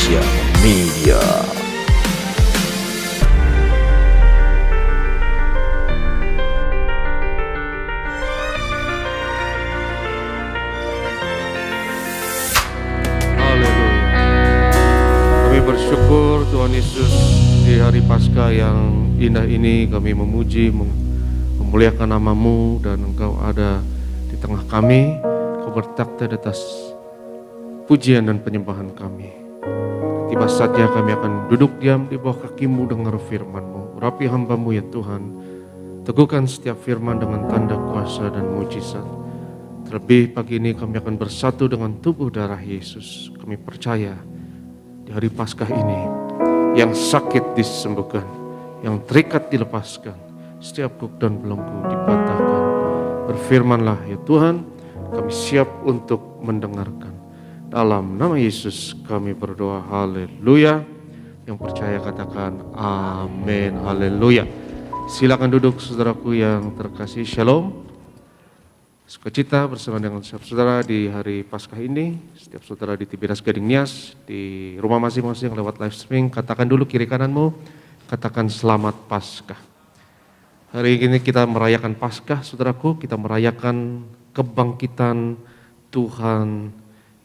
Indonesia Media. Kami bersyukur Tuhan Yesus di hari Paskah yang indah ini kami memuji, memuliakan nama-Mu, dan Engkau ada di tengah kami. Kau bertakhta di atas pujian dan penyembahan kami. Tiba saatnya kami akan duduk diam di bawah kaki-Mu dengar firman-Mu. Urapi hamba-Mu ya Tuhan, teguhkan setiap firman dengan tanda kuasa dan mujizat. Terlebih pagi ini kami akan bersatu dengan tubuh darah Yesus. Kami percaya di hari Paskah ini, yang sakit disembuhkan, yang terikat dilepaskan, setiap kuk dan belenggu dipatahkan. Berfirmanlah ya Tuhan, kami siap untuk mendengarkan. Dalam nama Yesus kami berdoa, haleluya. Yang percaya katakan amin, haleluya. Silakan duduk saudaraku yang terkasih, shalom. Sukacita bersama dengan setiap saudara di hari Paskah ini. Setiap saudara di Tibiras Gading Nias, di rumah masing-masing lewat live streaming, katakan dulu kiri kananmu, katakan selamat Paskah. Hari ini kita merayakan Paskah, saudaraku. Kita merayakan kebangkitan Tuhan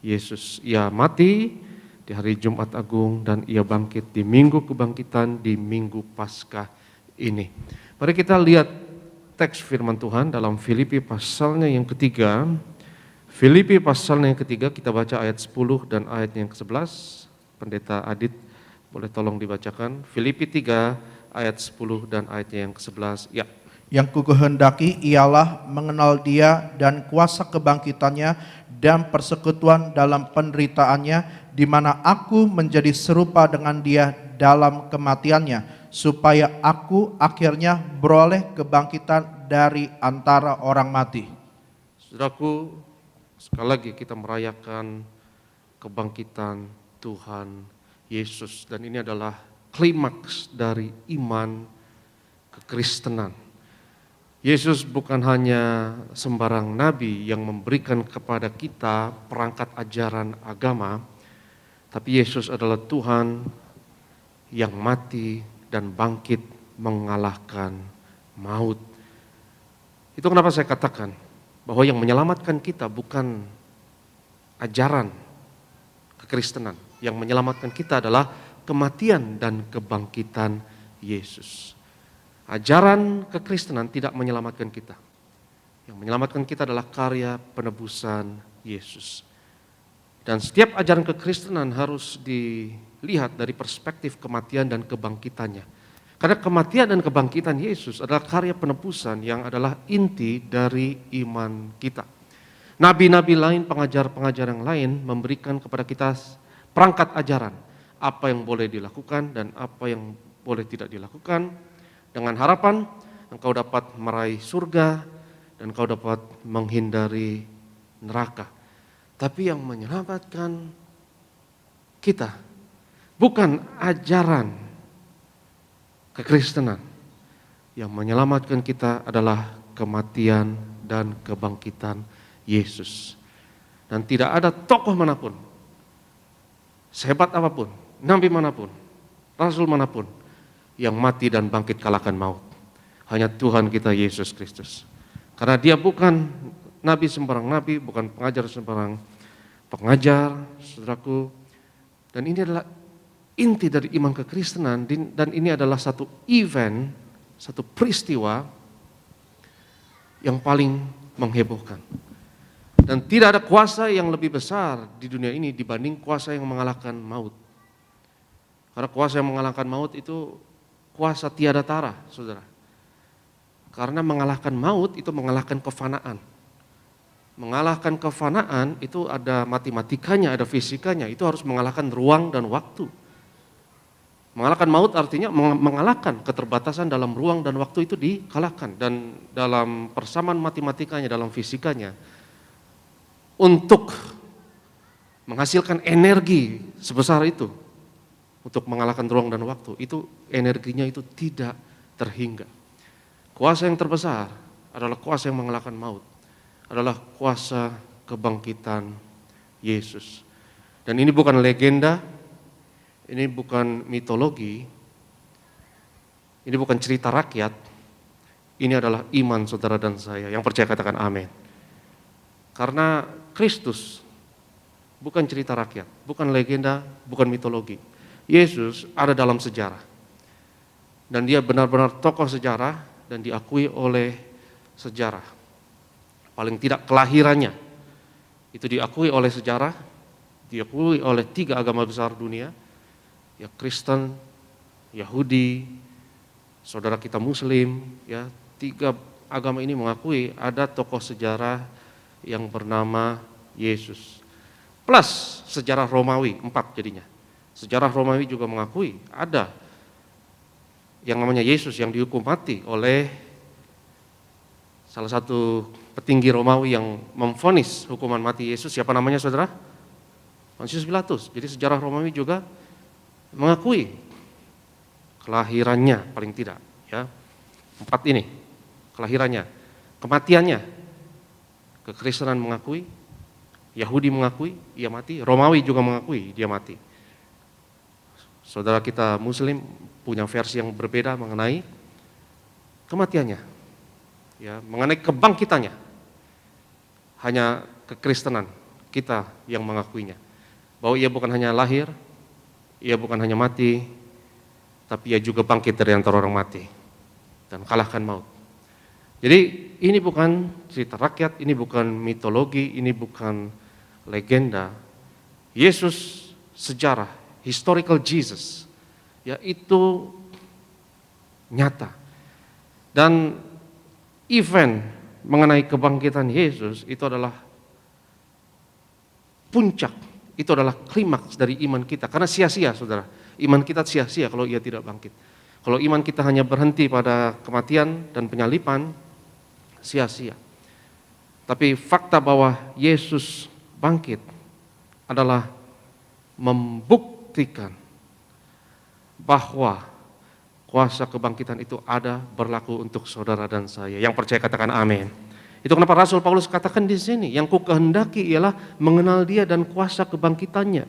Yesus. Ia mati di hari Jumat Agung dan ia bangkit di minggu kebangkitan, di minggu Paskah ini. Mari kita lihat teks firman Tuhan dalam Filipi pasalnya yang ketiga. Filipi pasalnya yang ketiga, kita baca ayat 10 dan ayatnya yang ke-11. Pendeta Adit boleh tolong dibacakan. Filipi 3 ayat 10 dan ayatnya yang ke-11. Ya. Yang kukehendaki ialah mengenal Dia dan kuasa kebangkitannya dan persekutuan dalam penderitaannya, di mana aku menjadi serupa dengan Dia dalam kematiannya, supaya aku akhirnya beroleh kebangkitan dari antara orang mati. Saudaraku, sekali lagi kita merayakan kebangkitan Tuhan Yesus, dan ini adalah klimaks dari iman kekristenan. Yesus bukan hanya sembarang nabi yang memberikan kepada kita perangkat ajaran agama, tapi Yesus adalah Tuhan yang mati dan bangkit mengalahkan maut. Itu kenapa saya katakan bahwa yang menyelamatkan kita bukan ajaran kekristenan. Yang menyelamatkan kita adalah kematian dan kebangkitan Yesus. Ajaran kekristenan tidak menyelamatkan kita. Yang menyelamatkan kita adalah karya penebusan Yesus. Dan setiap ajaran kekristenan harus dilihat dari perspektif kematian dan kebangkitannya. Karena kematian dan kebangkitan Yesus adalah karya penebusan yang adalah inti dari iman kita. Nabi-nabi lain, pengajar-pengajar yang lain memberikan kepada kita perangkat ajaran. Apa yang boleh dilakukan dan apa yang boleh tidak dilakukan. Dengan harapan engkau dapat meraih surga dan engkau dapat menghindari neraka. Tapi yang menyelamatkan kita bukan ajaran kekristenan. Yang menyelamatkan kita adalah kematian dan kebangkitan Yesus. Dan tidak ada tokoh manapun, sehebat apapun, nabi manapun, rasul manapun yang mati dan bangkit kalahkan maut. Hanya Tuhan kita Yesus Kristus. Karena Dia bukan nabi sembarang nabi, bukan pengajar sembarang pengajar, saudaraku. Dan ini adalah inti dari iman kekristenan, dan ini adalah satu event, satu peristiwa yang paling menghebohkan. Dan tidak ada kuasa yang lebih besar di dunia ini dibanding kuasa yang mengalahkan maut. Karena kuasa yang mengalahkan maut itu kuasa tiada tara, saudara. Karena mengalahkan maut itu mengalahkan kefanaan. Mengalahkan kefanaan itu ada matematikanya, ada fisikanya. Itu harus mengalahkan ruang dan waktu. Mengalahkan maut artinya mengalahkan keterbatasan dalam ruang dan waktu, itu dikalahkan. Dan dalam persamaan matematikanya, dalam fisikanya, untuk menghasilkan energi sebesar itu, untuk mengalahkan ruang dan waktu, itu energinya itu tidak terhingga. Kuasa yang terbesar adalah kuasa yang mengalahkan maut, adalah kuasa kebangkitan Yesus. Dan ini bukan legenda, ini bukan mitologi, ini bukan cerita rakyat, ini adalah iman saudara dan saya. Yang percaya katakan amin. Karena Kristus bukan cerita rakyat, bukan legenda, bukan mitologi. Yesus ada dalam sejarah. Dan dia benar-benar tokoh sejarah dan diakui oleh sejarah. Paling tidak kelahirannya itu diakui oleh sejarah, diakui oleh 3 agama besar dunia, ya Kristen, Yahudi, saudara kita Muslim, ya 3 agama ini mengakui ada tokoh sejarah yang bernama Yesus. Plus sejarah Romawi, 4 jadinya. Sejarah Romawi juga mengakui ada yang namanya Yesus yang dihukum mati oleh salah satu petinggi Romawi yang memvonis hukuman mati Yesus. Siapa namanya saudara? Pontius Pilatus. Jadi sejarah Romawi juga mengakui kelahirannya paling tidak, ya. 4 ini kelahirannya, kematiannya. Kekristenan mengakui, Yahudi mengakui ia mati, Romawi juga mengakui dia mati. Saudara kita Muslim punya versi yang berbeda mengenai kematiannya, ya, mengenai kebangkitannya. Hanya kekristenan kita yang mengakuinya, bahwa ia bukan hanya lahir, ia bukan hanya mati, tapi ia juga bangkit dari antara orang mati dan kalahkan maut. Jadi ini bukan cerita rakyat, ini bukan mitologi, ini bukan legenda. Yesus sejarah, historical Jesus, yaitu nyata. Dan event mengenai kebangkitan Yesus itu adalah puncak, itu adalah klimaks dari iman kita. Karena sia-sia saudara, iman kita sia-sia kalau ia tidak bangkit. Kalau iman kita hanya berhenti pada kematian dan penyalipan, sia-sia. Tapi fakta bahwa Yesus bangkit adalah membuktikan bahwa kuasa kebangkitan itu ada, berlaku untuk saudara dan saya. Yang percaya katakan amin. Itu kenapa Rasul Paulus katakan di sini, yang kukehendaki ialah mengenal dia dan kuasa kebangkitannya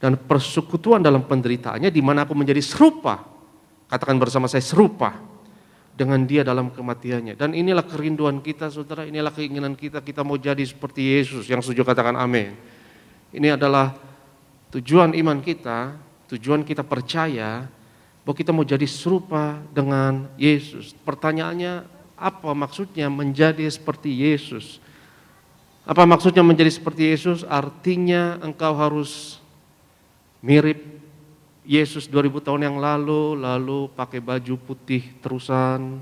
dan persekutuan dalam penderitaannya, di mana aku menjadi serupa. Katakan bersama saya, serupa dengan dia dalam kematiannya. Dan inilah kerinduan kita saudara, inilah keinginan kita, kita mau jadi seperti Yesus. Yang setuju katakan amin. Ini adalah tujuan iman kita, tujuan kita percaya bahwa kita mau jadi serupa dengan Yesus. Pertanyaannya, apa maksudnya menjadi seperti Yesus? Apa maksudnya menjadi seperti Yesus? Artinya engkau harus mirip Yesus 2000 tahun yang lalu pakai baju putih terusan,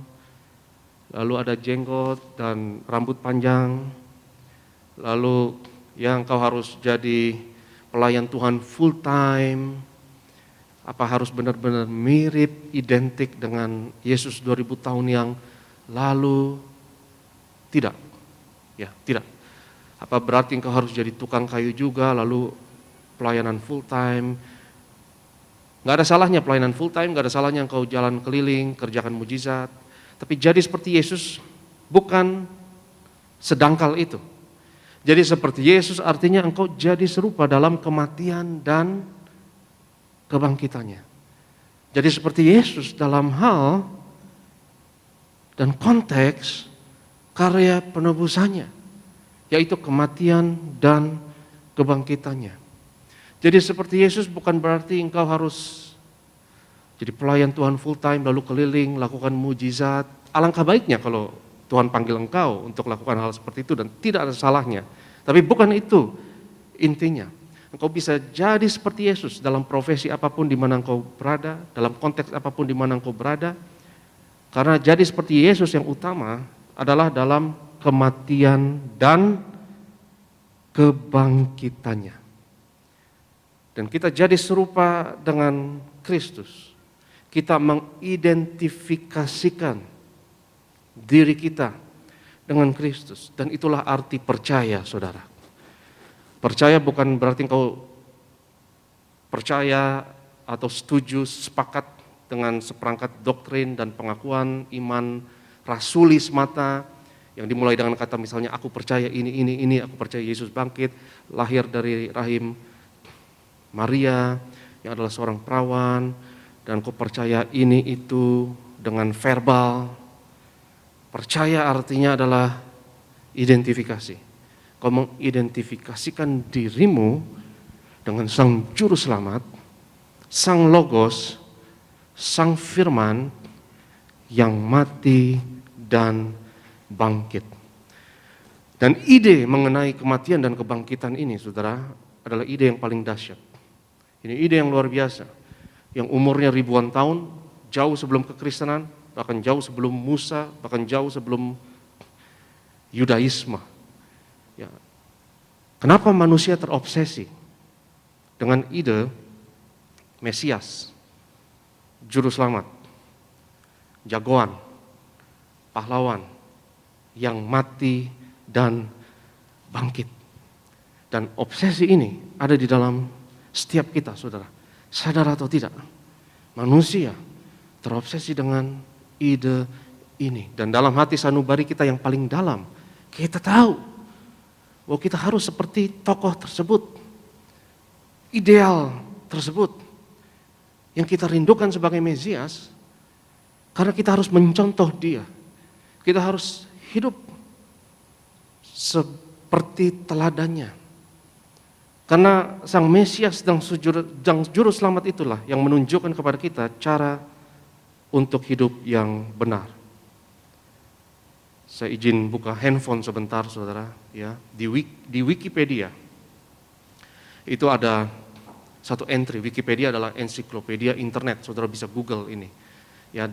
lalu ada jenggot dan rambut panjang, lalu yang engkau harus jadi pelayan Tuhan full time. Apa harus benar-benar mirip, identik dengan Yesus 2000 tahun yang lalu? Tidak. Ya, tidak. Apa berarti engkau harus jadi tukang kayu juga, lalu pelayanan full time? Gak ada salahnya pelayanan full time, gak ada salahnya engkau jalan keliling, kerjakan mujizat. Tapi jadi seperti Yesus bukan sedangkal itu. Jadi seperti Yesus artinya engkau jadi serupa dalam kematian dan kebangkitannya. Jadi seperti Yesus dalam hal dan konteks karya penebusannya, yaitu kematian dan kebangkitannya. Jadi seperti Yesus bukan berarti engkau harus jadi pelayan Tuhan full time lalu keliling lakukan mujizat. Alangkah baiknya kalau Tuhan panggil engkau untuk lakukan hal seperti itu dan tidak ada salahnya. Tapi bukan itu intinya. Engkau bisa jadi seperti Yesus dalam profesi apapun di mana engkau berada, dalam konteks apapun di mana engkau berada. Karena jadi seperti Yesus yang utama adalah dalam kematian dan kebangkitannya. Dan kita jadi serupa dengan Kristus. Kita mengidentifikasikan diri kita dengan Kristus. Dan itulah arti percaya, saudara. Percaya bukan berarti engkau percaya atau setuju, sepakat dengan seperangkat doktrin dan pengakuan iman rasuli semata, yang dimulai dengan kata misalnya aku percaya ini, aku percaya Yesus bangkit, lahir dari rahim Maria, yang adalah seorang perawan, dan kau percaya ini itu dengan verbal. Percaya artinya adalah identifikasi. Kau mengidentifikasikan dirimu dengan Sang Juru Selamat, Sang Logos, Sang Firman yang mati dan bangkit. Dan ide mengenai kematian dan kebangkitan ini, saudara, adalah ide yang paling dahsyat. Ini ide yang luar biasa, yang umurnya ribuan tahun, jauh sebelum kekristenan, bahkan jauh sebelum Musa, bahkan jauh sebelum Yudaisme. Ya. Kenapa manusia terobsesi dengan ide Mesias, Juru Selamat, jagoan, pahlawan, yang mati dan bangkit. Dan obsesi ini ada di dalam setiap kita, saudara. Sadar atau tidak, manusia terobsesi dengan ide ini. Dan dalam hati sanubari kita yang paling dalam, kita tahu bahwa kita harus seperti tokoh tersebut, ideal tersebut, yang kita rindukan sebagai Mesias, karena kita harus mencontoh dia. Kita harus hidup seperti teladannya. Karena Sang Mesias dan Juru Selamat itulah yang menunjukkan kepada kita cara untuk hidup yang benar. Saya izin buka handphone sebentar, saudara. Ya, di Wikipedia itu ada satu entry. Wikipedia adalah ensiklopedia internet. Saudara bisa Google ini. Ya,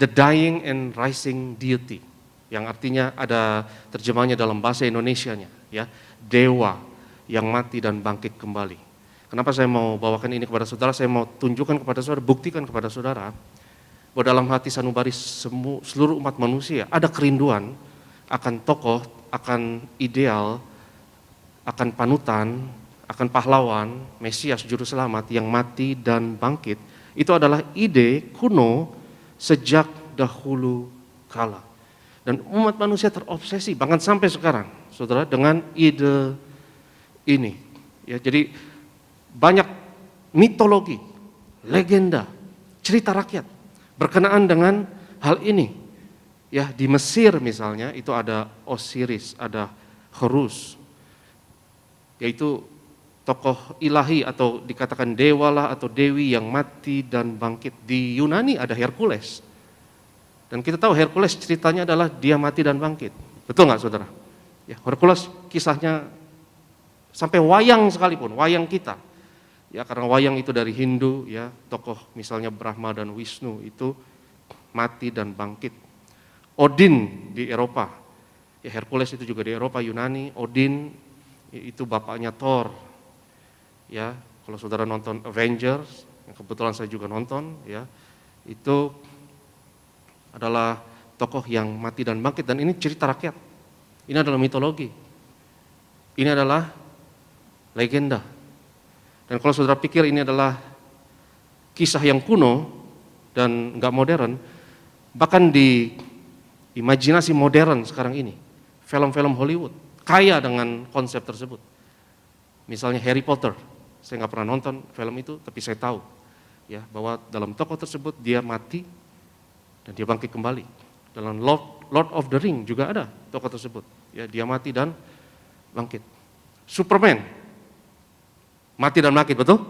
The Dying and Rising Deity, yang artinya ada terjemahannya dalam bahasa Indonesianya, ya, dewa yang mati dan bangkit kembali. Kenapa saya mau bawakan ini kepada saudara? Saya mau tunjukkan kepada saudara, buktikan kepada saudara bahwa dalam hati sanubari seluruh umat manusia ada kerinduan akan tokoh, akan ideal, akan panutan, akan pahlawan, Mesias, Juru Selamat yang mati dan bangkit. Itu adalah ide kuno sejak dahulu kala. Dan umat manusia terobsesi, bahkan sampai sekarang, saudara, dengan ide ini. Ya, jadi banyak mitologi, legenda, cerita rakyat berkenaan dengan hal ini. Ya, di Mesir misalnya itu ada Osiris, ada Horus, yaitu tokoh ilahi atau dikatakan dewa lah atau dewi yang mati dan bangkit. Di Yunani ada Hercules. Dan kita tahu Hercules ceritanya adalah dia mati dan bangkit. Betul nggak, saudara? Ya, Hercules kisahnya sampai wayang sekalipun, wayang kita. Ya, karena wayang itu dari Hindu, ya, tokoh misalnya Brahma dan Wisnu itu mati dan bangkit. Odin di Eropa, ya, Hercules itu juga di Eropa, Yunani. Odin itu bapaknya Thor. Ya, kalau saudara nonton Avengers, yang kebetulan saya juga nonton, ya, itu adalah tokoh yang mati dan bangkit. Dan ini cerita rakyat, ini adalah mitologi, ini adalah legenda. Dan kalau saudara pikir ini adalah kisah yang kuno dan nggak modern, bahkan di imajinasi modern sekarang ini, film-film Hollywood kaya dengan konsep tersebut. Misalnya Harry Potter, saya nggak pernah nonton film itu, tapi saya tahu, ya, bahwa dalam tokoh tersebut dia mati dan dia bangkit kembali. Dalam Lord of the Ring juga ada tokoh tersebut, ya, dia mati dan bangkit. Superman mati dan bangkit, betul?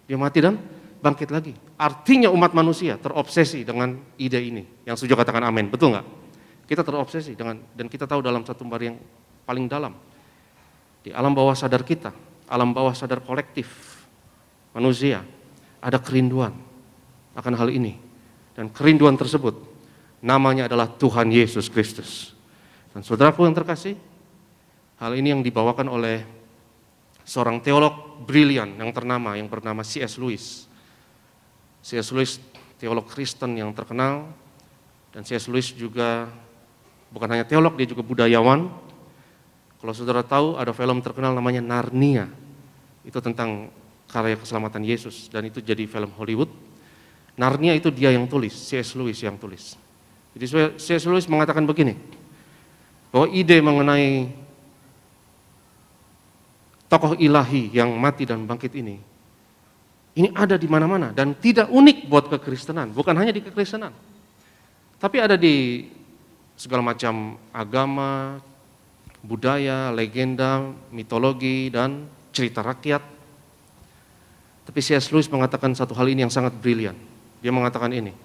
Dia mati dan bangkit lagi. Artinya umat manusia terobsesi dengan ide ini. Yang setuju katakan amin, betul nggak? Kita terobsesi dengan, dan kita tahu dalam satu bar yang paling dalam, di alam bawah sadar kita, alam bawah sadar kolektif manusia, ada kerinduan akan hal ini. Dan kerinduan tersebut namanya adalah Tuhan Yesus Kristus. Dan saudaraku yang terkasih, hal ini yang dibawakan oleh seorang teolog brilian yang ternama yang bernama C.S. Lewis. C.S. Lewis teolog Kristen yang terkenal, dan C.S. Lewis juga bukan hanya teolog, dia juga budayawan. Kalau saudara tahu ada film terkenal namanya Narnia, itu tentang karya keselamatan Yesus, dan itu jadi film Hollywood. Narnia itu dia yang tulis, C.S. Lewis yang tulis. Jadi C.S. Lewis mengatakan begini, bahwa ide mengenai tokoh ilahi yang mati dan bangkit ini ada di mana-mana dan tidak unik buat kekristenan, bukan hanya di kekristenan, tapi ada di segala macam agama, budaya, legenda, mitologi, dan cerita rakyat. Tapi C.S. Lewis mengatakan satu hal ini yang sangat brilian. Dia mengatakan ini,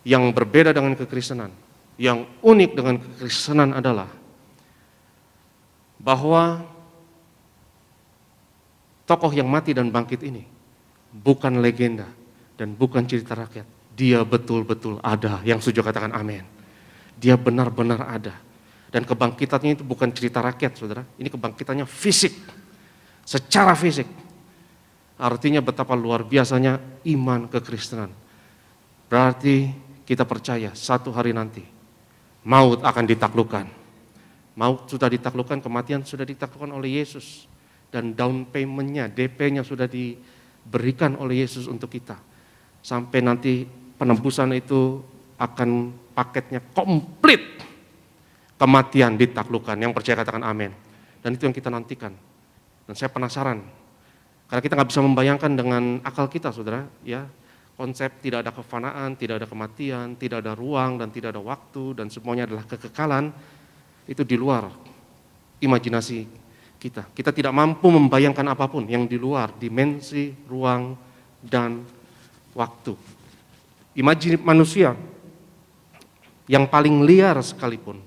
yang berbeda dengan kekristenan, yang unik dengan kekristenan adalah bahwa tokoh yang mati dan bangkit ini bukan legenda dan bukan cerita rakyat. Dia betul-betul ada. Yang setuju katakan amin. Dia benar-benar ada. Dan kebangkitannya itu bukan cerita rakyat, saudara. Ini kebangkitannya fisik. Secara fisik. Artinya betapa luar biasanya iman kekristenan. Berarti kita percaya satu hari nanti maut akan ditaklukkan. Maut sudah ditaklukkan, kematian sudah ditaklukkan oleh Yesus. Dan down payment-nya, DP-nya sudah diberikan oleh Yesus untuk kita. Sampai nanti penembusan itu akan paketnya komplit. Kematian ditaklukkan. Yang percaya katakan amin. Dan itu yang kita nantikan. Dan saya penasaran. Karena kita nggak bisa membayangkan dengan akal kita, saudara. Ya, konsep tidak ada kefanaan, tidak ada kematian, tidak ada ruang, dan tidak ada waktu, dan semuanya adalah kekekalan. Itu di luar imajinasi kita. Kita tidak mampu membayangkan apapun yang di luar dimensi, ruang, dan waktu. Imajinasi manusia yang paling liar sekalipun.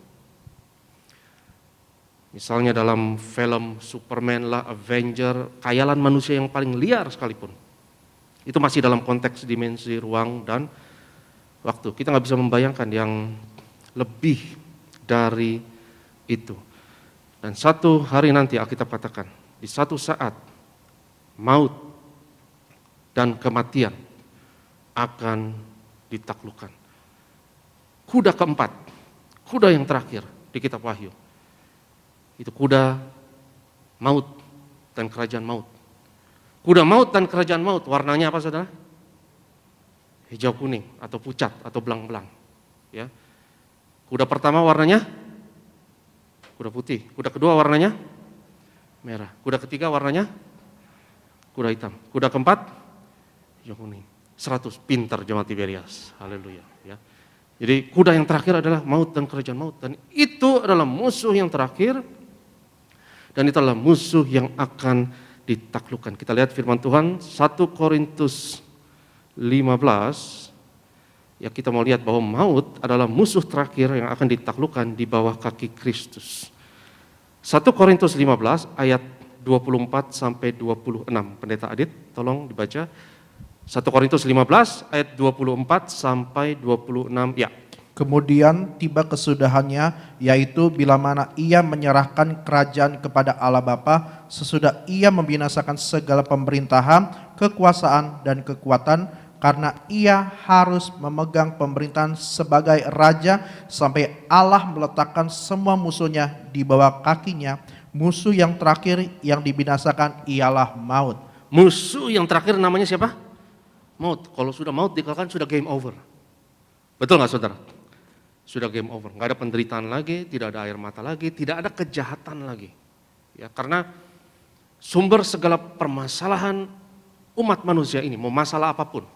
Misalnya dalam film Superman lah, Avenger, khayalan manusia yang paling liar sekalipun. Itu masih dalam konteks dimensi, ruang, dan waktu. Kita nggak bisa membayangkan yang lebih dari itu. Dan satu hari nanti Alkitab katakan, di satu saat maut dan kematian akan ditaklukkan. Kuda keempat, kuda yang terakhir di kitab Wahyu, itu kuda maut dan kerajaan maut. Kuda maut dan kerajaan maut, warnanya apa saudara? Hijau kuning atau pucat atau belang-belang. Ya. Kuda pertama warnanya kuda putih, kuda kedua warnanya merah, kuda ketiga warnanya kuda hitam, kuda keempat hijau kuning. 100 pintar jemaat Tiberias, haleluya. Ya. Jadi kuda yang terakhir adalah maut dan kerajaan maut, dan itu adalah musuh yang terakhir, dan itu adalah musuh yang akan ditaklukkan. Kita lihat firman Tuhan 1 Korintus 15. Ya, kita mau lihat bahwa maut adalah musuh terakhir yang akan ditaklukkan di bawah kaki Kristus. 1 Korintus 15 ayat 24 sampai 26. Pendeta Adit, tolong dibaca. 1 Korintus 15 ayat 24 sampai 26. Ya. Kemudian tiba kesudahannya, yaitu bila mana ia menyerahkan kerajaan kepada Allah Bapa, sesudah ia membinasakan segala pemerintahan, kekuasaan, dan kekuatan, karena ia harus memegang pemerintahan sebagai raja sampai Allah meletakkan semua musuhnya di bawah kakinya. Musuh yang terakhir yang dibinasakan ialah maut. Musuh yang terakhir namanya siapa? Maut. Kalau sudah maut dikalahkan sudah game over. Betul nggak saudara? Sudah game over. Nggak ada penderitaan lagi, tidak ada air mata lagi, tidak ada kejahatan lagi. Ya, karena sumber segala permasalahan umat manusia ini, mau masalah apapun,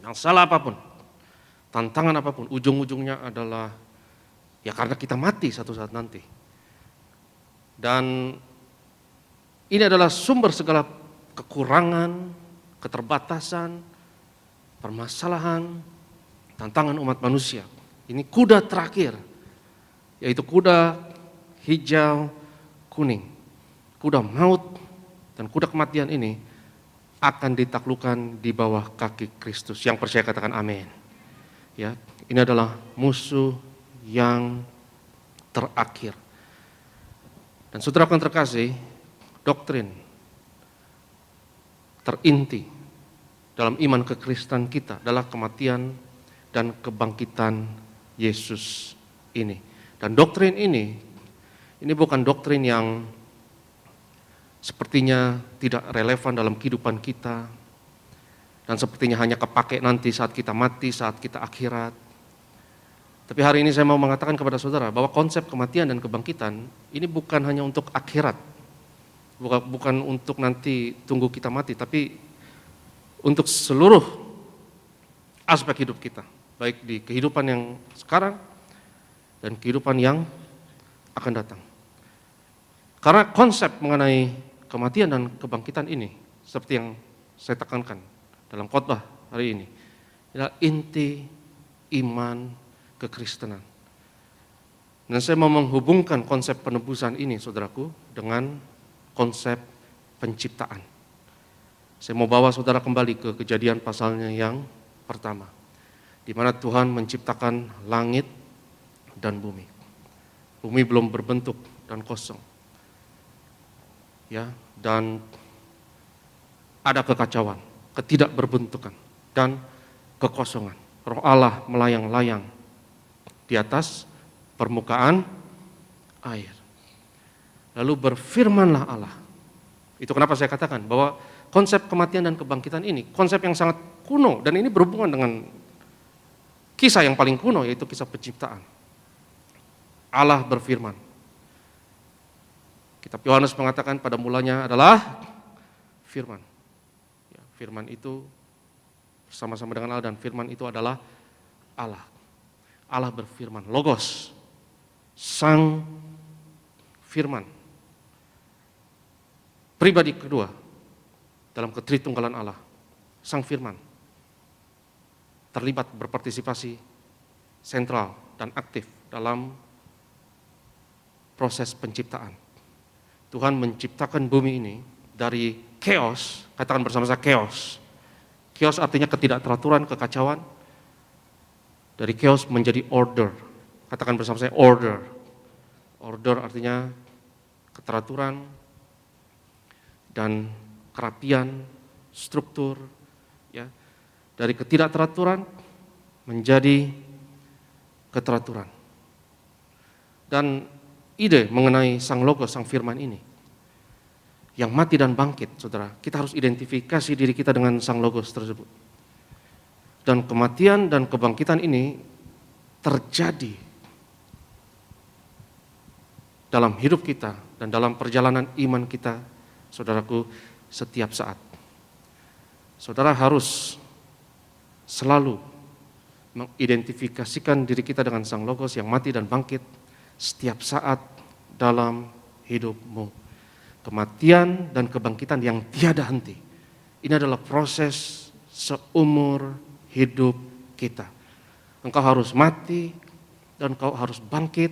masalah apapun, tantangan apapun, ujung-ujungnya adalah ya karena kita mati satu saat nanti. Dan ini adalah sumber segala kekurangan, keterbatasan, permasalahan, tantangan umat manusia. Ini kuda terakhir, yaitu kuda hijau kuning. Kuda maut dan kuda kematian ini akan ditaklukkan di bawah kaki Kristus. Yang percaya katakan amin. Ya, ini adalah musuh yang terakhir. Dan saudara yang terkasih, doktrin terinti dalam iman kekristenan kita adalah kematian dan kebangkitan Yesus ini. Dan doktrin ini bukan doktrin yang sepertinya tidak relevan dalam kehidupan kita dan sepertinya hanya kepake nanti saat kita mati, saat kita akhirat. Tapi hari ini saya mau mengatakan kepada saudara bahwa konsep kematian dan kebangkitan ini bukan hanya untuk akhirat. bukan untuk nanti tunggu kita mati, tapi untuk seluruh aspek hidup kita, baik di kehidupan yang sekarang dan kehidupan yang akan datang. Karena konsep mengenai kematian dan kebangkitan ini, seperti yang saya tekankan dalam khotbah hari ini, adalah inti iman kekristenan. Dan saya mau menghubungkan konsep penebusan ini, saudaraku, dengan konsep penciptaan. Saya mau bawa saudara kembali ke Kejadian pasalnya yang pertama, di mana Tuhan menciptakan langit dan bumi. Bumi belum berbentuk dan kosong, ya, dan ada kekacauan, ketidakberbentukan dan kekosongan. Roh Allah melayang-layang di atas permukaan air. Lalu berfirmanlah Allah. Itu kenapa saya katakan bahwa konsep kematian dan kebangkitan ini konsep yang sangat kuno, dan ini berhubungan dengan kisah yang paling kuno, yaitu kisah penciptaan. Allah berfirman. Kitab Yohanes mengatakan pada mulanya adalah firman. Ya, firman itu bersama-sama dengan Allah, dan firman itu adalah Allah. Allah berfirman, Logos, Sang Firman. Pribadi kedua dalam ketritunggalan Allah, Sang Firman, terlibat berpartisipasi sentral dan aktif dalam proses penciptaan. Tuhan menciptakan bumi ini dari chaos, katakan bersama saya chaos. Chaos artinya ketidakteraturan, kekacauan. Dari chaos menjadi order. Katakan bersama saya order. Order artinya keteraturan dan kerapian, struktur, ya. Dari ketidakteraturan menjadi keteraturan. Dan ide mengenai Sang Logos, Sang Firman ini, yang mati dan bangkit, saudara, kita harus identifikasi diri kita dengan Sang Logos tersebut. Dan kematian dan kebangkitan ini terjadi dalam hidup kita dan dalam perjalanan iman kita, saudaraku, setiap saat. Saudara harus selalu mengidentifikasikan diri kita dengan Sang Logos yang mati dan bangkit setiap saat dalam hidupmu. Kematian dan kebangkitan yang tiada henti. Ini adalah proses seumur hidup kita. Engkau harus mati dan engkau harus bangkit.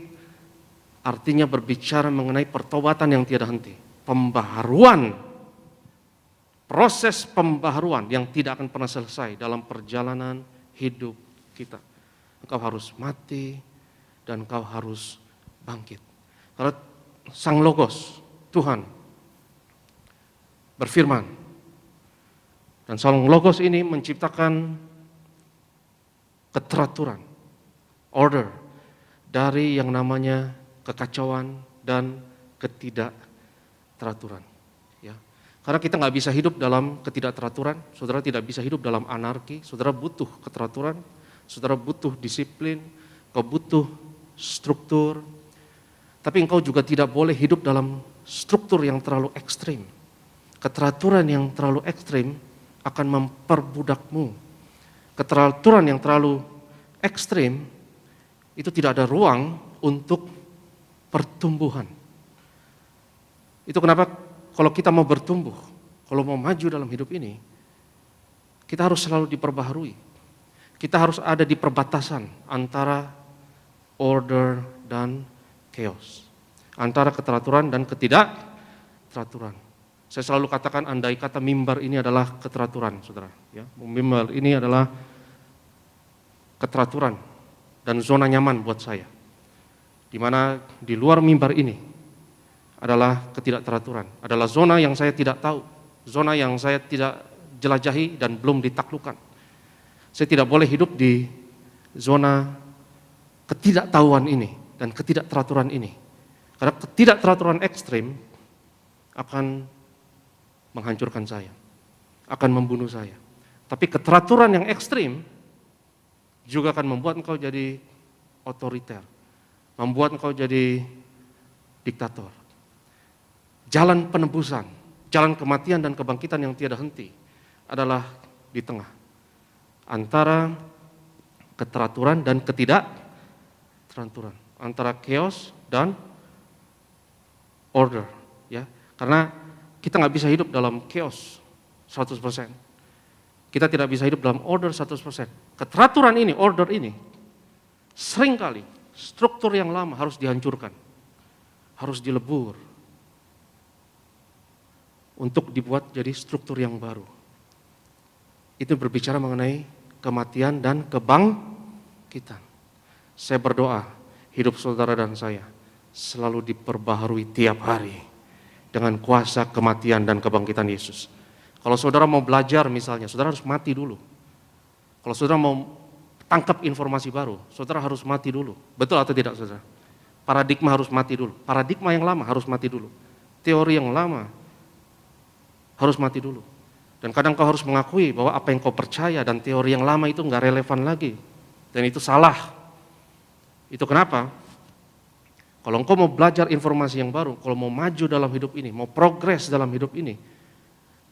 Artinya berbicara mengenai pertobatan yang tiada henti. Pembaharuan. Proses pembaharuan yang tidak akan pernah selesai dalam perjalanan hidup kita. Engkau harus mati dan engkau harus bangkit. Karena Sang Logos, Tuhan, berfirman. Dan Sang Logos ini menciptakan keteraturan, order, dari yang namanya kekacauan dan ketidakteraturan. Ya. Karena kita nggak bisa hidup dalam ketidakteraturan, saudara tidak bisa hidup dalam anarki, saudara butuh keteraturan, saudara butuh disiplin, kau butuh struktur, tapi engkau juga tidak boleh hidup dalam struktur yang terlalu ekstrim. Keteraturan yang terlalu ekstrim akan memperbudakmu. Keteraturan yang terlalu ekstrim itu tidak ada ruang untuk pertumbuhan. Itu kenapa kalau kita mau bertumbuh, kalau mau maju dalam hidup ini, kita harus selalu diperbaharui. Kita harus ada di perbatasan antara order dan chaos. Antara keteraturan dan ketidakteraturan. Saya selalu katakan andai kata mimbar ini adalah keteraturan, saudara. Ya, mimbar ini adalah keteraturan dan zona nyaman buat saya. Di mana di luar mimbar ini adalah ketidakteraturan, adalah zona yang saya tidak tahu, zona yang saya tidak jelajahi dan belum ditaklukkan. Saya tidak boleh hidup di zona ketidaktahuan ini dan ketidakteraturan ini. Karena ketidakteraturan ekstrim akan menghancurkan saya, akan membunuh saya. Tapi keteraturan yang ekstrim juga akan membuat engkau jadi otoriter, membuat engkau jadi diktator. jalan penebusan, jalan kematian dan kebangkitan yang tiada henti adalah di tengah antara keteraturan dan ketidakteraturan, antara chaos dan order, ya. Karena kita nggak bisa hidup dalam chaos 100%. Kita tidak bisa hidup dalam order 100%. Keteraturan ini, order ini, seringkali struktur yang lama harus dihancurkan, harus dilebur untuk dibuat jadi struktur yang baru. Itu berbicara mengenai kematian dan kebangkitan. Saya berdoa hidup saudara dan saya selalu diperbaharui tiap hari dengan kuasa kematian dan kebangkitan Yesus. Kalau saudara mau belajar misalnya, saudara harus mati dulu. Kalau saudara mau tangkap informasi baru, saudara harus mati dulu. Betul atau tidak saudara? Paradigma harus mati dulu. Paradigma yang lama harus mati dulu. Teori yang lama harus mati dulu. Dan kadang kau harus mengakui bahwa apa yang kau percaya dan teori yang lama itu nggak relevan lagi. Dan itu salah. Itu kenapa? Kalau engkau mau belajar informasi yang baru, kalau mau maju dalam hidup ini, mau progres dalam hidup ini,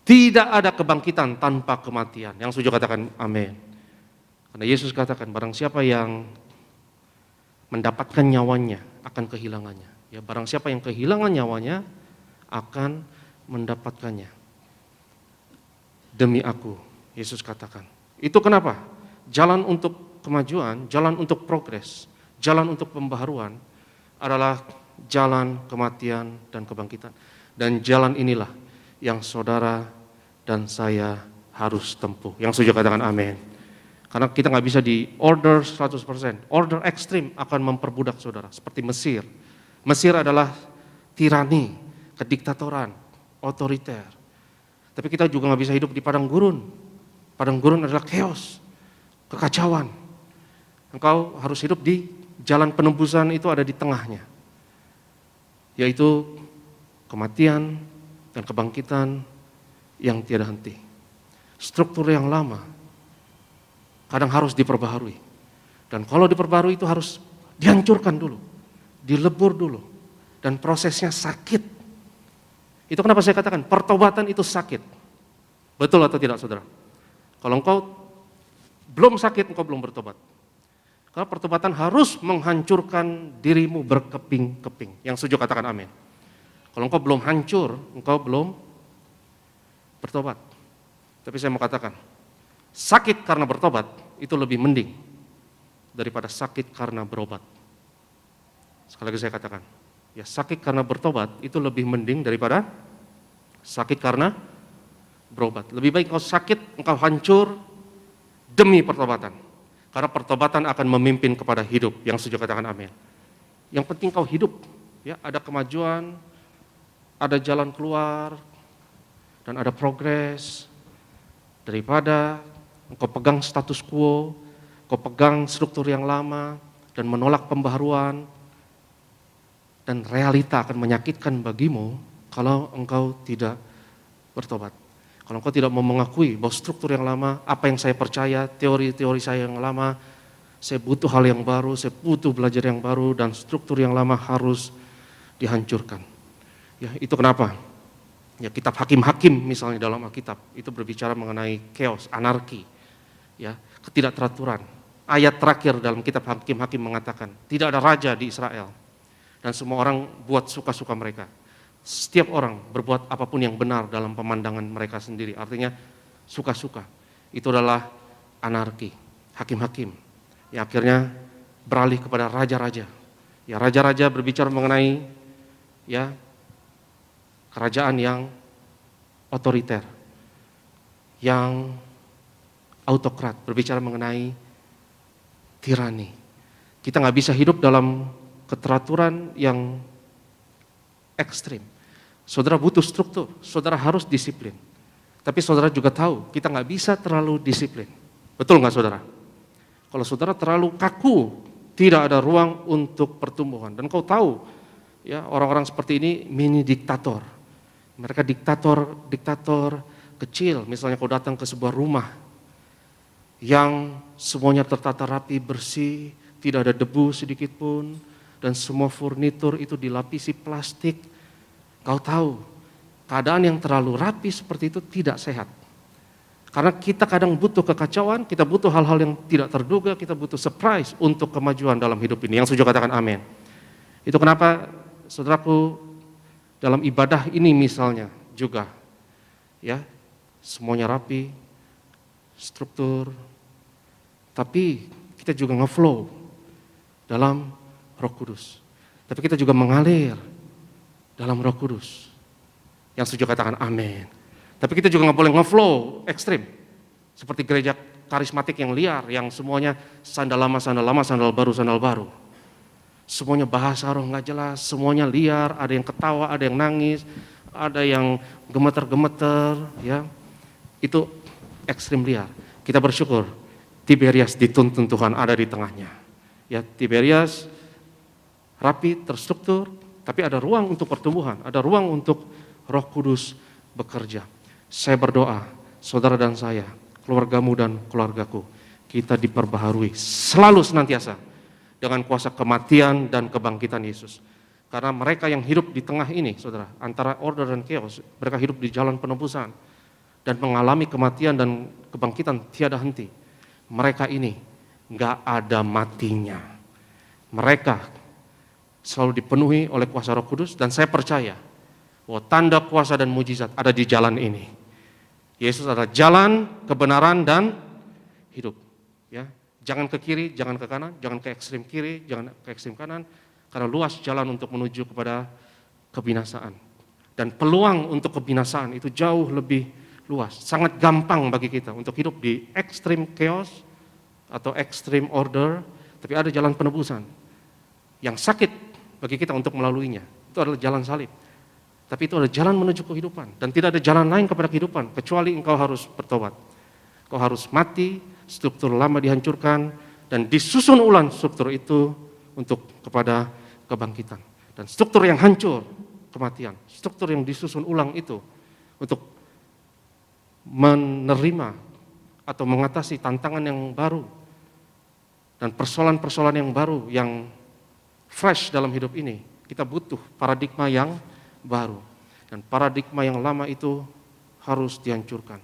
tidak ada kebangkitan tanpa kematian. Yang setuju katakan amin. Karena Yesus katakan barang siapa yang mendapatkan nyawanya akan kehilangannya. Ya, barang siapa yang kehilangan nyawanya akan mendapatkannya. Demi aku, Yesus katakan. Itu kenapa? Jalan untuk kemajuan, jalan untuk progres, jalan untuk pembaharuan adalah jalan kematian dan kebangkitan. Dan jalan inilah yang saudara dan saya harus tempuh. Yang setuju katakan amin. Karena kita nggak bisa di order 100%. Order ekstrim akan memperbudak saudara. Seperti Mesir. Mesir adalah tirani, kediktatoran, otoriter. Tapi kita juga nggak bisa hidup di padang gurun. Padang gurun adalah chaos, kekacauan. Engkau harus hidup di jalan penembusan, itu ada di tengahnya. Yaitu kematian dan kebangkitan yang tiada henti. Struktur yang lama kadang harus diperbaharui. Dan kalau diperbaharui itu harus dihancurkan dulu, dilebur dulu. Dan prosesnya sakit. Itu kenapa saya katakan pertobatan itu sakit. Betul atau tidak saudara? Kalau engkau belum sakit, engkau belum bertobat. Karena pertobatan harus menghancurkan dirimu berkeping-keping. Yang setuju katakan amin. Kalau engkau belum hancur, engkau belum bertobat. Tapi saya mau katakan, sakit karena bertobat itu lebih mending daripada sakit karena berobat. Sekali lagi saya katakan, ya sakit karena bertobat itu lebih mending daripada sakit karena berobat. Lebih baik engkau sakit, engkau hancur demi pertobatan. Karena pertobatan akan memimpin kepada hidup. Yang setuju katakan amin. Yang penting kau hidup, ya ada kemajuan, ada jalan keluar, dan ada progres daripada engkau pegang status quo, kau pegang struktur yang lama dan menolak pembaharuan. Dan realita akan menyakitkan bagimu kalau engkau tidak bertobat. Kalau engkau tidak mau mengakui bahwa struktur yang lama, apa yang saya percaya, teori-teori saya yang lama, saya butuh hal yang baru, saya butuh belajar yang baru, dan struktur yang lama harus dihancurkan. Ya, itu kenapa? Ya, kitab Hakim-Hakim misalnya dalam Alkitab, itu berbicara mengenai chaos, anarki, ya, ketidakteraturan. Ayat terakhir dalam kitab Hakim-Hakim mengatakan, tidak ada raja di Israel. Dan semua orang buat suka-suka mereka. Setiap orang berbuat apapun yang benar dalam pemandangan mereka sendiri. Artinya suka-suka. Itu adalah anarki. Hakim-hakim. Yang akhirnya beralih kepada raja-raja. Ya, raja-raja berbicara mengenai ya kerajaan yang otoriter. Yang autokrat. Berbicara mengenai tirani. Kita nggak bisa hidup dalam keteraturan yang ekstrim. Saudara butuh struktur, saudara harus disiplin. Tapi saudara juga tahu, kita nggak bisa terlalu disiplin. Betul nggak saudara? Kalau saudara terlalu kaku, tidak ada ruang untuk pertumbuhan. Dan kau tahu, ya orang-orang seperti ini mini diktator. Mereka diktator kecil. Misalnya kau datang ke sebuah rumah yang semuanya tertata rapi, bersih, tidak ada debu sedikit pun. Dan semua furnitur itu dilapisi plastik, Kau tahu, keadaan yang terlalu rapi seperti itu tidak sehat. Karena kita kadang butuh kekacauan, kita butuh hal-hal yang tidak terduga, kita butuh surprise untuk kemajuan dalam hidup ini. Yang setuju katakan amin. Itu kenapa saudaraku dalam ibadah ini misalnya juga, ya, semuanya rapi, struktur, tapi kita juga ngeflow dalam Roh Kudus. Tapi kita juga mengalir dalam Roh Kudus. Yang setuju katakan amin. Tapi kita juga nggak boleh ngeflow ekstrim. Seperti gereja karismatik yang liar, yang semuanya sandal lama, sandal baru. Semuanya bahasa roh nggak jelas, semuanya liar, ada yang ketawa, ada yang nangis, ada yang gemeter-gemeter, ya. Itu ekstrim liar. Kita bersyukur Tiberias dituntun Tuhan ada di tengahnya. Ya, Tiberias rapi, terstruktur, tapi ada ruang untuk pertumbuhan, ada ruang untuk Roh Kudus bekerja. Saya berdoa, saudara dan saya, keluargamu dan keluargaku, kita diperbaharui selalu senantiasa dengan kuasa kematian dan kebangkitan Yesus. Karena mereka yang hidup di tengah ini, saudara, antara order dan chaos, mereka hidup di jalan penebusan dan mengalami kematian dan kebangkitan tiada henti. Mereka ini nggak ada matinya. Mereka selalu dipenuhi oleh kuasa Roh Kudus, dan saya percaya bahwa tanda kuasa dan mujizat ada di jalan ini. Yesus adalah jalan, kebenaran, dan hidup. Ya, jangan ke kiri, jangan ke kanan, jangan ke ekstrim kiri, jangan ke ekstrim kanan, karena luas jalan untuk menuju kepada kebinasaan. Dan peluang untuk kebinasaan itu jauh lebih luas. Sangat gampang bagi kita untuk hidup di ekstrim chaos atau ekstrim order, tapi ada jalan penebusan. Yang sakit bagi kita untuk melaluinya, itu adalah jalan salib. Tapi itu adalah jalan menuju kehidupan. Dan tidak ada jalan lain kepada kehidupan, kecuali engkau harus bertobat. Kau harus mati, struktur lama dihancurkan, dan disusun ulang struktur itu untuk kepada kebangkitan. Dan struktur yang hancur, kematian. Struktur yang disusun ulang itu untuk menerima atau mengatasi tantangan yang baru. Dan persoalan-persoalan yang baru, yang fresh dalam hidup ini. Kita butuh paradigma yang baru. Dan paradigma yang lama itu harus dihancurkan.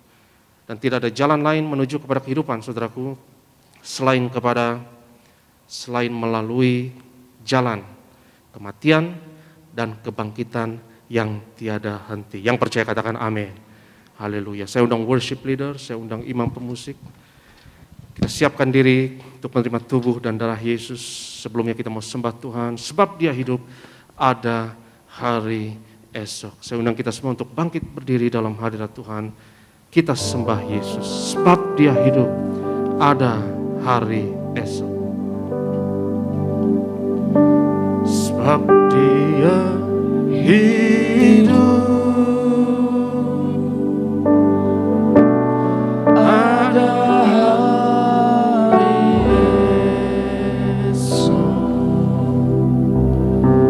Dan tidak ada jalan lain menuju kepada kehidupan, saudaraku, selain melalui jalan kematian dan kebangkitan yang tiada henti. Yang percaya katakan amin. Haleluya. Saya undang worship leader, saya undang imam pemusik. Kita siapkan diri untuk menerima tubuh dan darah Yesus. Sebelumnya kita mau sembah Tuhan, sebab Dia hidup, ada hari esok. Saya undang kita semua untuk bangkit berdiri dalam hadirat Tuhan. Kita sembah Yesus, sebab Dia hidup, ada hari esok. Sebab Dia hidup, ada hari esok.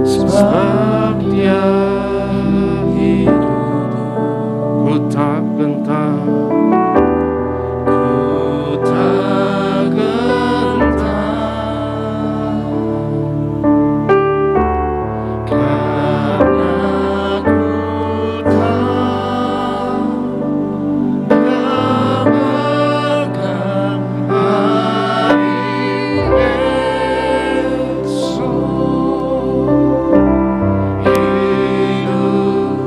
Sebab Dia ku tak gentar, karena ku tahu Dia megang hari esok. Hidup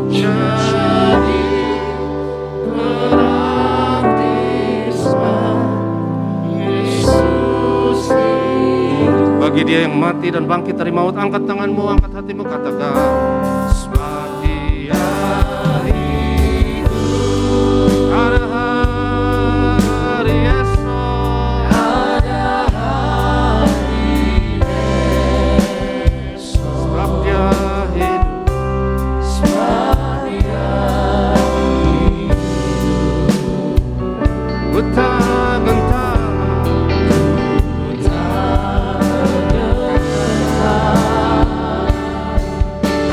jadi bagi Dia yang mati dan bangkit dari maut, angkat tanganmu, angkat hatimu, katakan, sebab Dia hidup, ada hari esok, ada hari esok. Sebab Dia hidup, sebab Dia hidup, ku tak gentar.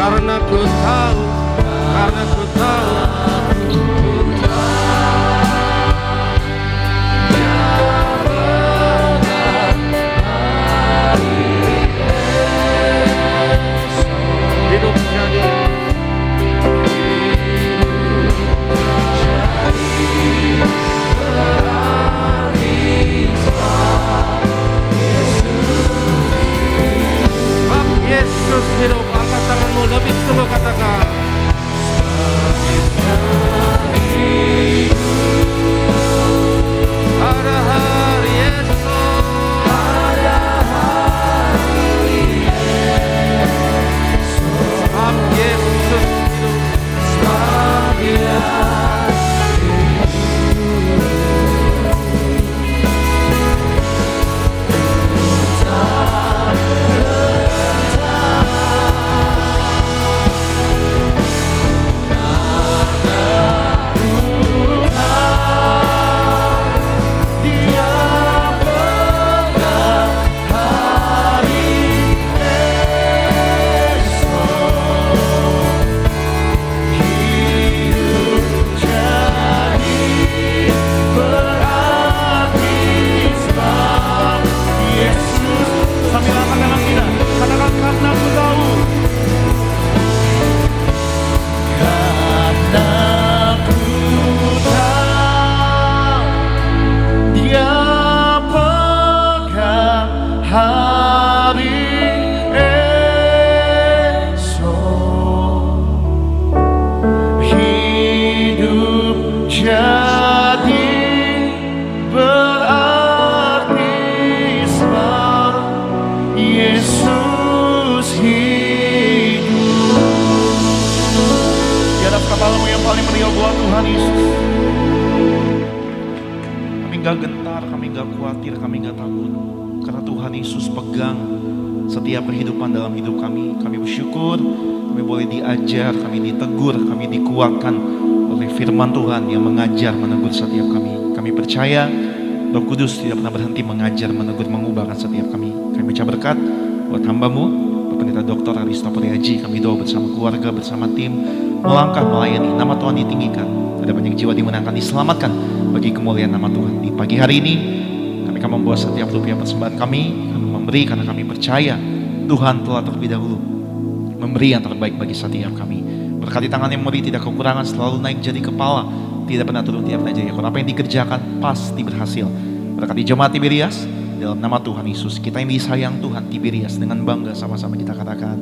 Karena ku tahu hari esok hidup jadi berarti sebab Yesus hidup. Di atas kepalamu yang paling meriah buat Tuhan Yesus. Kami gak gentar, kami gak khawatir, kami gak takut. Karena Tuhan Yesus pegang setiap kehidupan dalam hidup kami. Kami bersyukur, kami boleh diajar, kami ditegur, kami dikuatkan oleh firman Tuhan yang mengajar, menegur setiap kami. Kami percaya Roh Kudus tidak pernah berhenti mengajar, menegur, mengubahkan setiap kami. Kami baca berkat buat hamba-Mu, Pendeta Dr. Aristo Priaji. Kami doa bersama keluarga, bersama tim, melangkah melayani, nama Tuhan ditinggikan. Ada banyak jiwa dimenangkan, diselamatkan bagi kemuliaan nama Tuhan. Di pagi hari ini kami akan membawa setiap rupiah persembahan kami memberi karena kami percaya Tuhan telah terlebih dahulu memberi yang terbaik bagi setiap kami. Berkati tangan yang memberi tidak kekurangan, selalu naik jadi kepala, tidak pernah turun, tidak pernah jadi ekor. Apa yang dikerjakan pasti berhasil. Berkati jemaat Tiberias dalam nama Tuhan Yesus. Kita yang disayang Tuhan, Tiberias, dengan bangga sama-sama kita katakan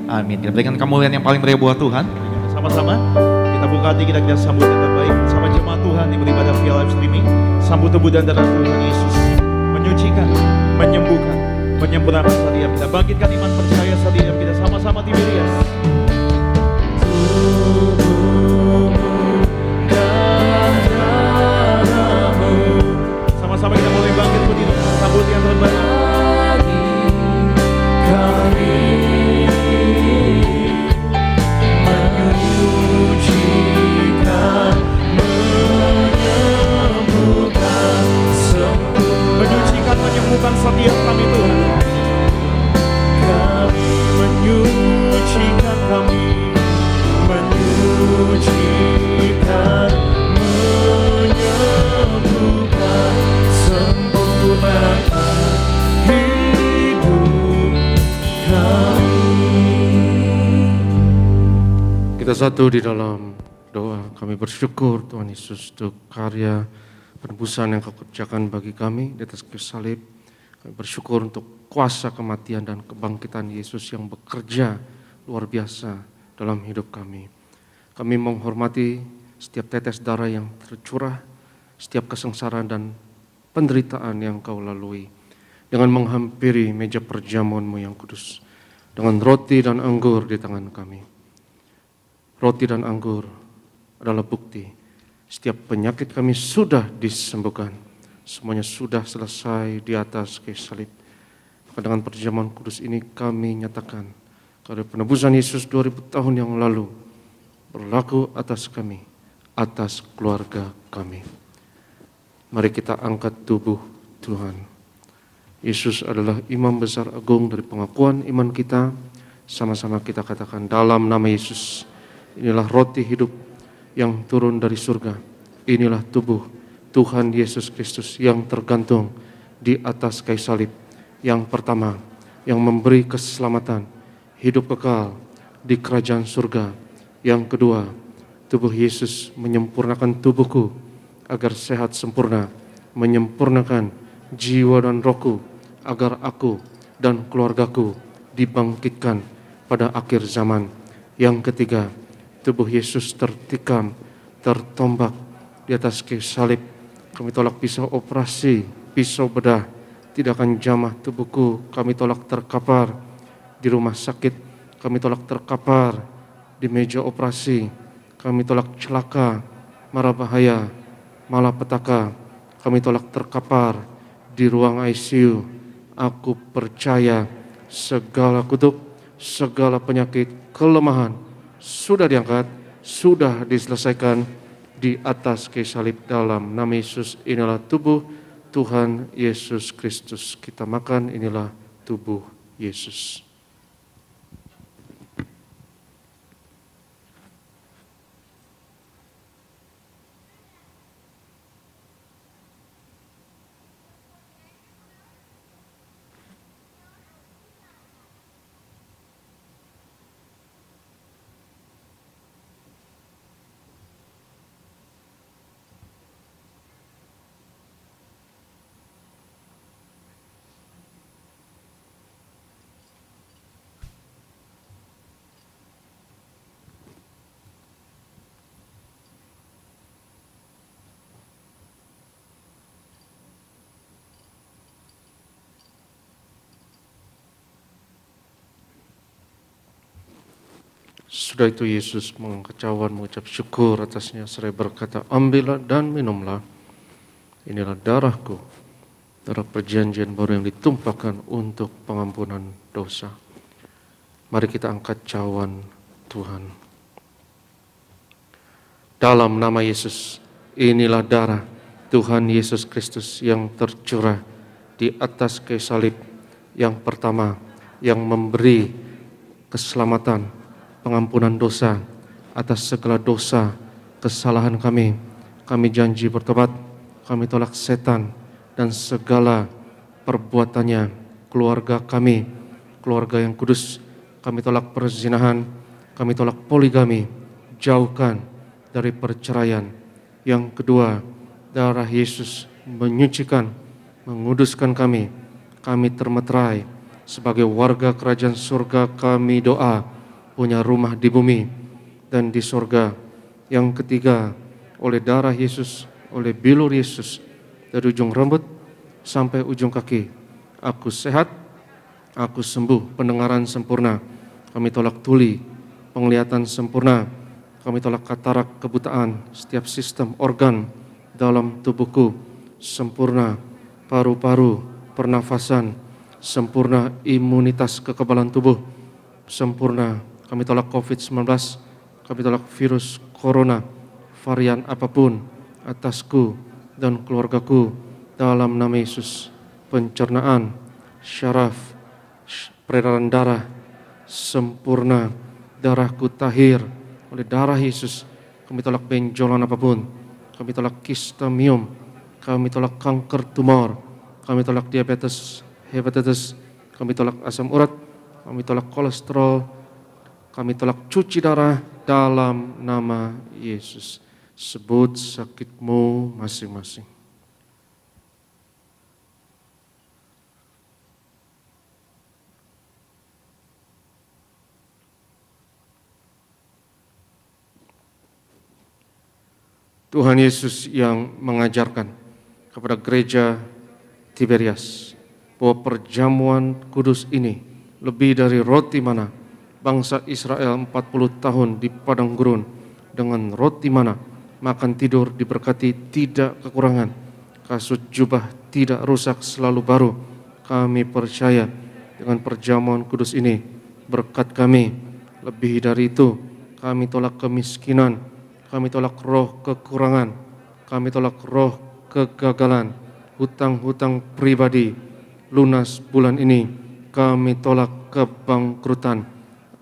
amin. Kita berikan kemuliaan yang paling meriah buat Tuhan. Sama-sama kita buka hati, kita sambut yang terbaik sama jemaat Tuhan yang beribadah via live streaming. Sambut tubuh dan darah Tuhan Yesus, menyucikan, menyembuhkan, menyempurnakan setiap kita. Bangkitkan iman percaya setiap kita sama-sama Tiberias. Sama-sama kita boleh bangkit berdiri, sambut yang terbaik. Menyembuhkan setiap kami Tuhan. Kami menyucikan, kami menyucikan, menyembuhkan, sempurnakan hidup kami. Kita satu di dalam doa. Kami bersyukur Tuhan Yesus untuk karya penebusan yang Kau kerjakan bagi kami di atas kayu salib. Kami bersyukur untuk kuasa kematian dan kebangkitan Yesus yang bekerja luar biasa dalam hidup kami. Kami menghormati setiap tetes darah yang tercurah, setiap kesengsaraan dan penderitaan yang Kau lalui. Dengan menghampiri meja perjamuan-Mu yang kudus, dengan roti dan anggur di tangan kami. Roti dan anggur adalah bukti setiap penyakit kami sudah disembuhkan. Semuanya sudah selesai di atas kayu salib. Maka dengan perjamuan kudus ini kami nyatakan karena penebusan Yesus 2000 tahun yang lalu berlaku atas kami, atas keluarga kami. Mari kita angkat tubuh Tuhan. Yesus adalah imam besar agung dari pengakuan iman kita. Sama-sama kita katakan dalam nama Yesus. Inilah roti hidup yang turun dari surga. Inilah tubuh Tuhan Yesus Kristus yang tergantung di atas kayu salib. Yang pertama, yang memberi keselamatan, hidup kekal di kerajaan surga. Yang kedua, tubuh Yesus menyempurnakan tubuhku agar sehat sempurna, menyempurnakan jiwa dan rohku agar aku dan keluargaku dibangkitkan pada akhir zaman. Yang ketiga, tubuh Yesus tertikam, tertombak di atas kayu salib. Kami tolak pisau operasi, pisau bedah, tidak akan jamah tubuhku. Kami tolak terkapar di rumah sakit, kami tolak terkapar di meja operasi, kami tolak celaka, mara bahaya, malapetaka, kami tolak terkapar di ruang ICU. Aku percaya segala kutuk, segala penyakit, kelemahan sudah diangkat, sudah diselesaikan di atas kayu salib. Dalam nama Yesus, inilah tubuh Tuhan Yesus Kristus. Kita makan, inilah tubuh Yesus. Sudah itu Yesus mengangkat cawan, mengucap syukur atasnya, seraya berkata, ambillah dan minumlah. Inilah darahku, darah perjanjian baru yang ditumpahkan untuk pengampunan dosa. Mari kita angkat cawan Tuhan. Dalam nama Yesus, inilah darah Tuhan Yesus Kristus yang tercurah di atas kayu salib. Yang pertama, yang memberi keselamatan, pengampunan dosa atas segala dosa, kesalahan kami. Kami janji bertobat, kami tolak setan dan segala perbuatannya. Keluarga kami, keluarga yang kudus, kami tolak perzinahan, kami tolak poligami, jauhkan dari perceraian. Yang kedua, darah Yesus menyucikan, menguduskan kami. Kami termeterai sebagai warga kerajaan surga. Kami doa punya rumah di bumi dan di surga. Yang ketiga, oleh darah Yesus, oleh bilur Yesus, dari ujung rambut sampai ujung kaki, aku sehat, aku sembuh, pendengaran sempurna. Kami tolak tuli, penglihatan sempurna. Kami tolak katarak, kebutaan, setiap sistem organ dalam tubuhku sempurna, paru-paru, pernafasan sempurna, imunitas kekebalan tubuh sempurna. Kami tolak COVID-19, kami tolak virus corona, varian apapun atasku dan keluargaku dalam nama Yesus. Pencernaan, syaraf, peredaran darah sempurna, darahku tahir oleh darah Yesus. Kami tolak benjolan apapun, kami tolak kistamium, kami tolak kanker tumor, kami tolak diabetes, hepatitis, kami tolak asam urat, kami tolak kolesterol, kami tolak cuci darah dalam nama Yesus. Sebut sakitmu masing-masing. Tuhan Yesus yang mengajarkan kepada gereja Tiberias bahwa perjamuan kudus ini lebih dari roti mana bangsa Israel 40 tahun di padang gurun dengan roti mana makan tidur diberkati tidak kekurangan, kasut jubah tidak rusak selalu baru. Kami percaya dengan perjamuan kudus ini berkat kami. Lebih dari itu, kami tolak kemiskinan, kami tolak roh kekurangan, kami tolak roh kegagalan, hutang-hutang pribadi lunas bulan ini. Kami tolak kebangkrutan.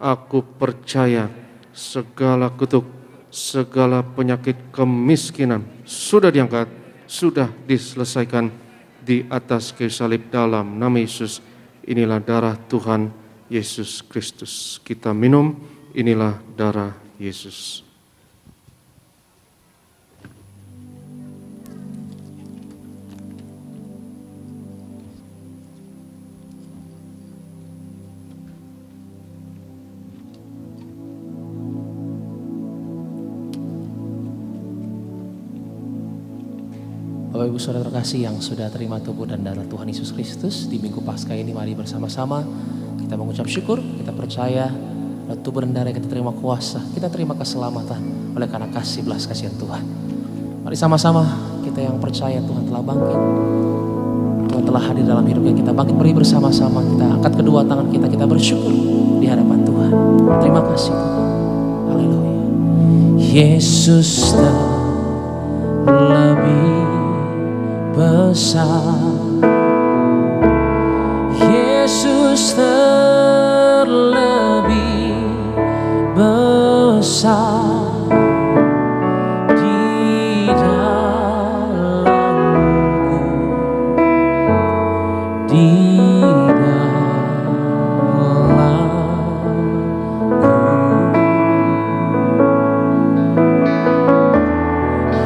Aku percaya segala kutuk, segala penyakit kemiskinan sudah diangkat, sudah diselesaikan di atas kayu salib dalam nama Yesus. Inilah darah Tuhan Yesus Kristus. Kita minum, inilah darah Yesus. Bapak Ibu Saudara terkasih yang sudah terima tubuh dan darah Tuhan Yesus Kristus di Minggu Paskah ini, mari bersama-sama kita mengucap syukur. Kita percaya tubuh dan darah kita terima kuasa, kita terima keselamatan oleh karena kasih belas kasihan Tuhan. Mari sama-sama kita yang percaya Tuhan telah bangkit, Tuhan telah hadir dalam hidupnya kita, bangkit mari bersama-sama kita angkat kedua tangan kita, kita bersyukur di hadapan Tuhan. Terima kasih Tuhan. Haleluya. Yesus lebih besar, Yesus terlebih besar di dalamku, di dalamku.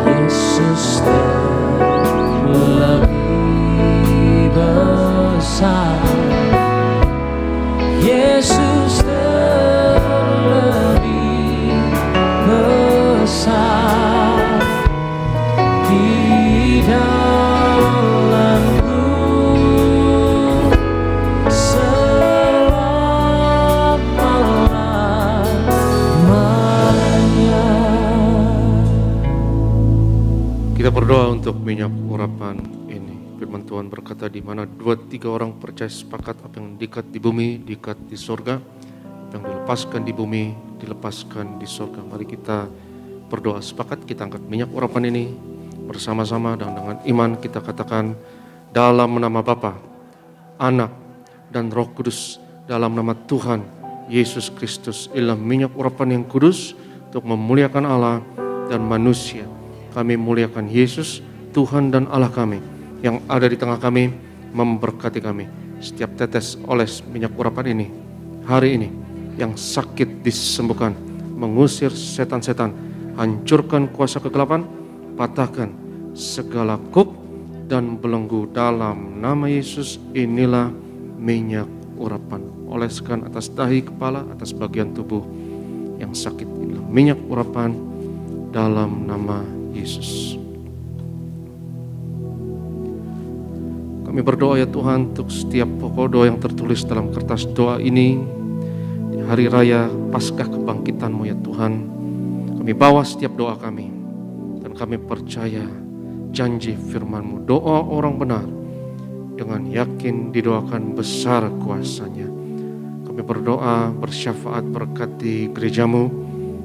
Yesus lebih besar, Yesus terlebih berdoa untuk minyak urapan ini. Firman Tuhan berkata, di mana 2-3 orang percaya sepakat, apa yang diikat di bumi, diikat di sorga. Apa yang dilepaskan di bumi, dilepaskan di sorga. Mari kita berdoa sepakat, kita angkat minyak urapan ini bersama-sama, dan dengan iman kita katakan, dalam nama Bapa, Anak, dan Roh Kudus, dalam nama Tuhan Yesus Kristus, inilah minyak urapan yang kudus untuk memuliakan Allah dan manusia. Kami muliakan Yesus, Tuhan dan Allah kami, yang ada di tengah kami, memberkati kami. Setiap tetes oles minyak urapan ini, hari ini, yang sakit disembuhkan, mengusir setan-setan, hancurkan kuasa kegelapan, patahkan segala kuk dan belenggu dalam nama Yesus. Inilah minyak urapan, oleskan atas dahi, kepala, atas bagian tubuh yang sakit. Inilah minyak urapan dalam nama Yesus. Kami berdoa ya Tuhan untuk setiap pokok doa yang tertulis dalam kertas doa ini di hari raya Paskah kebangkitan-Mu ya Tuhan. Kami bawa setiap doa kami, dan kami percaya janji firman-Mu, doa orang benar dengan yakin didoakan besar kuasanya. Kami berdoa bersyafaat, berkati gereja-Mu,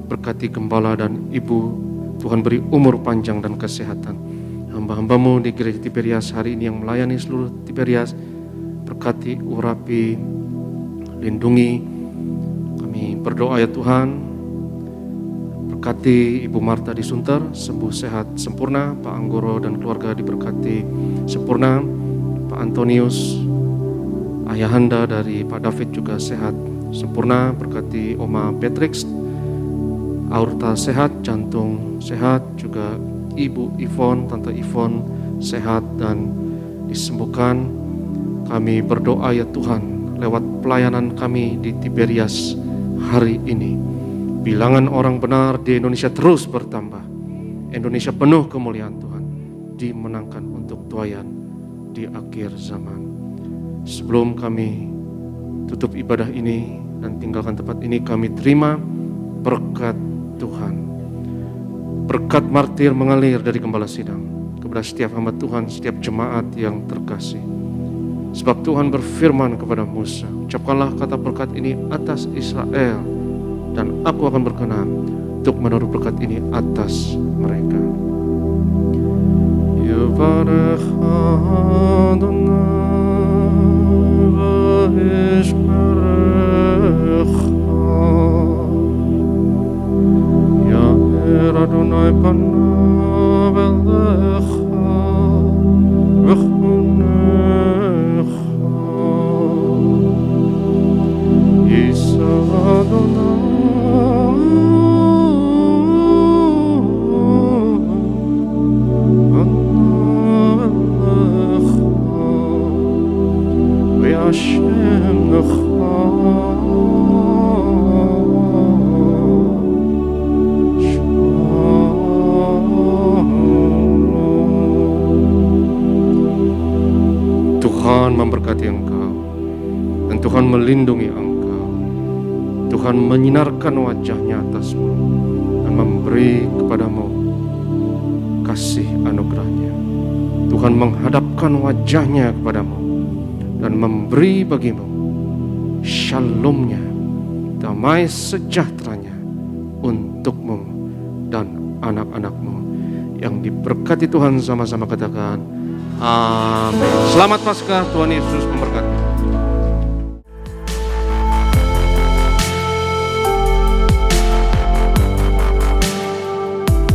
berkati gembala dan ibu. Tuhan beri umur panjang dan kesehatan. Hamba-hamba-Mu di gereja Tiberias hari ini yang melayani seluruh Tiberias, berkati, urapi, lindungi. Kami berdoa ya Tuhan, berkati Ibu Marta di Sunter, sembuh sehat sempurna. Pak Anggoro dan keluarga diberkati sempurna. Pak Antonius, ayahanda dari Pak David juga sehat sempurna. Berkati Oma Patrick, aorta sehat, jantung sehat, juga Ibu Ivon, Tante Ivon sehat dan disembuhkan. Kami berdoa ya Tuhan, lewat pelayanan kami di Tiberias hari ini, bilangan orang benar di Indonesia terus bertambah. Indonesia penuh kemuliaan Tuhan, dimenangkan untuk tuayan di akhir zaman. Sebelum kami tutup ibadah ini dan tinggalkan tempat ini, kami terima berkat Tuhan. Berkat martir mengalir dari Gembala Sidang kepada setiap hamba Tuhan, setiap jemaat yang terkasih. Sebab Tuhan berfirman kepada Musa, ucapkanlah kata berkat ini atas Israel, dan aku akan berkenan untuk menaruh berkat ini atas mereka. Yivarech Adonai v'yishmerecha, Ya'er Adonai panav elecha v'chonecha, Yisa Adonai Tuhan memberkati engkau, dan Tuhan melindungi engkau. Tuhan menyinarkan wajahnya atasmu dan memberi kepadamu kasih anugerahnya. Tuhan menghadapkan wajahnya kepadamu dan memberi bagimu shalomnya, damai sejahteranya untukmu dan anak-anakmu. Yang diberkati Tuhan sama-sama katakan amin. Selamat Paskah, Tuhan Yesus memberkati.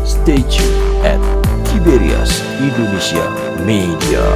Stay tuned at Tiberias Indonesia Media.